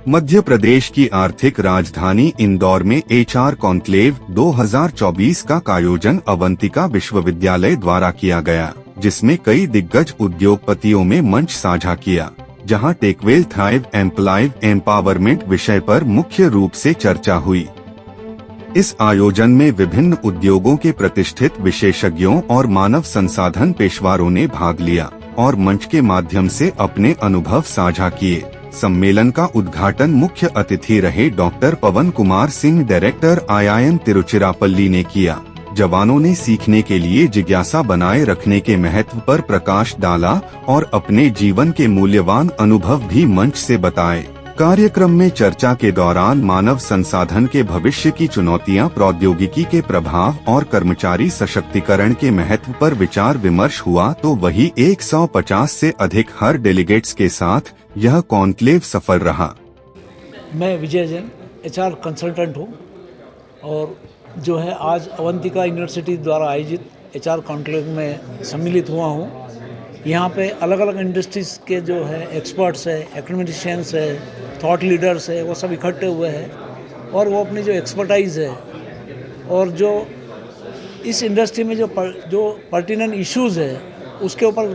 मध्य प्रदेश की आर्थिक राजधानी इंदौर में HR कॉन्क्लेव 2024 का आयोजन अवंतिका विश्वविद्यालय द्वारा किया गया, जिसमें कई दिग्गज उद्योगपतियों में मंच साझा किया, जहां टेकवेल थ्राइव एम्प्लॉय एम्पावरमेंट विषय पर मुख्य रूप से चर्चा हुई। इस आयोजन में विभिन्न उद्योगों के प्रतिष्ठित विशेषज्ञों और मानव संसाधन पेशवारों ने भाग लिया और मंच के माध्यम से अपने अनुभव साझा किए। सम्मेलन का उद्घाटन मुख्य अतिथि रहे डॉक्टर पवन कुमार सिंह, डायरेक्टर IIM तिरुचिरापल्ली ने किया। जवानों ने सीखने के लिए जिज्ञासा बनाए रखने के महत्व पर प्रकाश डाला और अपने जीवन के मूल्यवान अनुभव भी मंच से बताए। कार्यक्रम में चर्चा के दौरान मानव संसाधन के भविष्य की चुनौतियां, प्रौद्योगिकी के प्रभाव और कर्मचारी सशक्तिकरण के महत्व पर विचार विमर्श हुआ, तो वही 150 से अधिक हर डेलीगेट्स के साथ यह कॉन्क्लेव सफल रहा। मैं विजय जैन HR कंसल्टेंट हूँ और जो है आज अवंतिका यूनिवर्सिटी द्वारा आयोजित HR कॉन्क्लेव में सम्मिलित हुआ हूँ। यहाँ पे अलग अलग इंडस्ट्रीज़ के जो है एक्सपर्ट्स है, एकेडमिशियंस है, थॉट लीडर्स है, वो सब इकट्ठे हुए हैं और वो अपनी जो एक्सपर्टाइज़ है और जो इस इंडस्ट्री में जो पर्टिनेंट इश्यूज़ है उसके ऊपर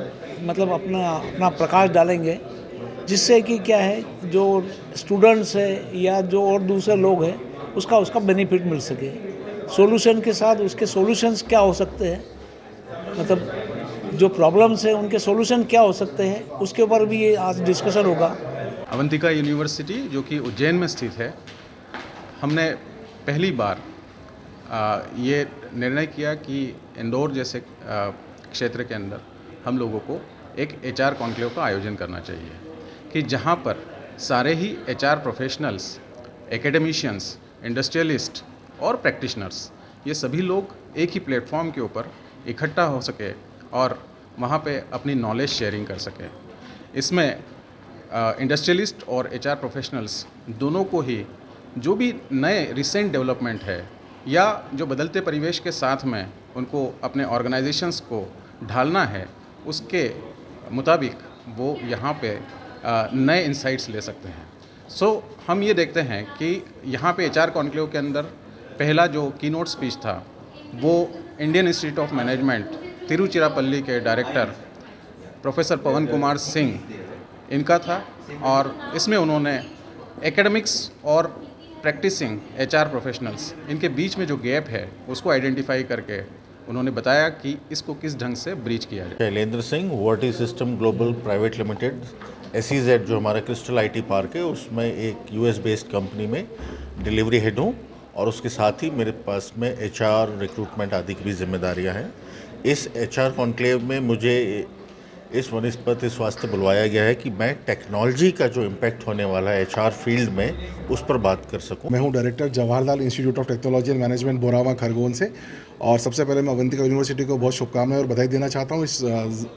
मतलब अपना प्रकाश डालेंगे, जिससे कि क्या है जो स्टूडेंट्स है या जो और दूसरे लोग हैं उसका बेनिफिट मिल सके। सॉल्यूशन के साथ उसके सॉल्यूशंस क्या हो सकते हैं, मतलब जो प्रॉब्लम्स है उनके सॉल्यूशन क्या हो सकते हैं, उसके ऊपर भी ये आज डिस्कशन होगा। अवंतिका यूनिवर्सिटी जो कि उज्जैन में स्थित है, हमने पहली बार ये निर्णय किया कि इंदौर जैसे क्षेत्र के अंदर हम लोगों को एक HR कॉन्क्लेव का आयोजन करना चाहिए कि जहाँ पर सारे ही HR प्रोफेशनल्स, एकेडमिशियंस, इंडस्ट्रियलिस्ट और प्रैक्टिशनर्स, ये सभी लोग एक ही प्लेटफॉर्म के ऊपर इकट्ठा हो सके और वहाँ पे अपनी नॉलेज शेयरिंग कर सके। इसमें इंडस्ट्रियलिस्ट और HR प्रोफेशनल्स दोनों को ही जो भी नए रिसेंट डेवलपमेंट है या जो बदलते परिवेश के साथ में उनको अपने ऑर्गेनाइजेशंस को ढालना है, उसके मुताबिक वो यहाँ पे नए इंसाइट्स ले सकते हैं। हम ये देखते हैं कि यहाँ पे HR कॉन्क्लेव के अंदर पहला जो कीनोट स्पीच था वो Indian institute of management Tiruchirappalli के डायरेक्टर प्रोफेसर पवन कुमार सिंह इनका था और इसमें उन्होंने एकेडमिक्स और प्रैक्टिसिंग HR प्रोफेशनल्स इनके बीच में जो गैप है उसको आइडेंटिफाई करके उन्होंने बताया कि इसको किस ढंग से ब्रीच किया जाए। शैलेंद्र सिंह, वर्टी system global private limited SEZ जो हमारा क्रिस्टल IT पार्क है उसमें एक US बेस्ड कंपनी में डिलीवरी हेड हूँ और उसके साथ ही मेरे पास में HR, रिक्रूटमेंट आदि की भी जिम्मेदारियाँ हैं। इस HR कॉन्क्लेव में मुझे इस वनस्पति इस वास्ते बुलवाया गया है कि मैं टेक्नोलॉजी का जो इम्पैक्ट होने वाला है HR फील्ड में उस पर बात कर सकूं। मैं हूं director Jawaharlal institute of technology and management, Borawa, Khargone से। और सबसे पहले मैं अवंतिका यूनिवर्सिटी को बहुत शुभकामनाएं और बधाई देना चाहता हूं इस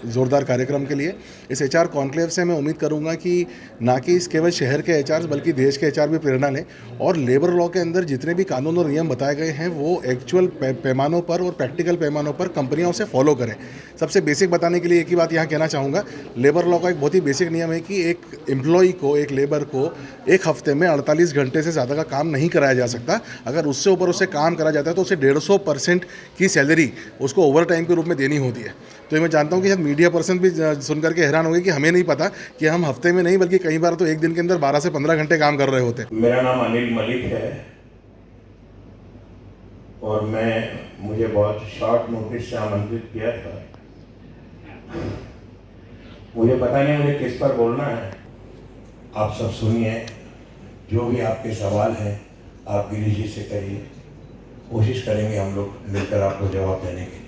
ज़ोरदार कार्यक्रम के लिए। इस HR कॉन्क्लेव से मैं उम्मीद करूंगा कि ना कि इस केवल शहर के HR बल्कि देश के HR भी प्रेरणा लें और लेबर लॉ के अंदर जितने भी कानून और नियम बताए गए हैं वो एक्चुअल पैमानों पर और प्रैक्टिकल पैमानों पर कंपनियाँ उसे फॉलो करें। सबसे बेसिक बताने के लिए एक ही बात यहाँ कहना चाहूँगा, लेबर लॉ का एक बहुत ही बेसिक नियम है कि एक एम्प्लॉई को, एक लेबर को एक हफ्ते में 48 घंटे से ज़्यादा का काम नहीं कराया जा सकता। अगर उससे ऊपर उसे काम करा जाता है तो उसे 150% की सैलरी उसको ओवर टाइम के रूप में देनी होती है। तो मैं जानता हूँ कि शायद मीडिया पर्सन भी सुन करके हैरान होंगे कि हमें नहीं पता कि हम हफ्ते में नहीं बल्कि कई बार तो एक दिन के अंदर 12 से 15 घंटे काम कर रहे होते हैं। मेरा नाम अनिल मलिक है और मुझे बहुत शॉर्ट नोटिस से आमंत्रित किया था। मुझे पता नहीं मुझे किस पर बोलना है। आप सब सुनिए, जो भी आपके सवाल हैं आप गिरीश जी से करिए, कोशिश करेंगे हम लोग मिलकर आपको जवाब देने के लिए।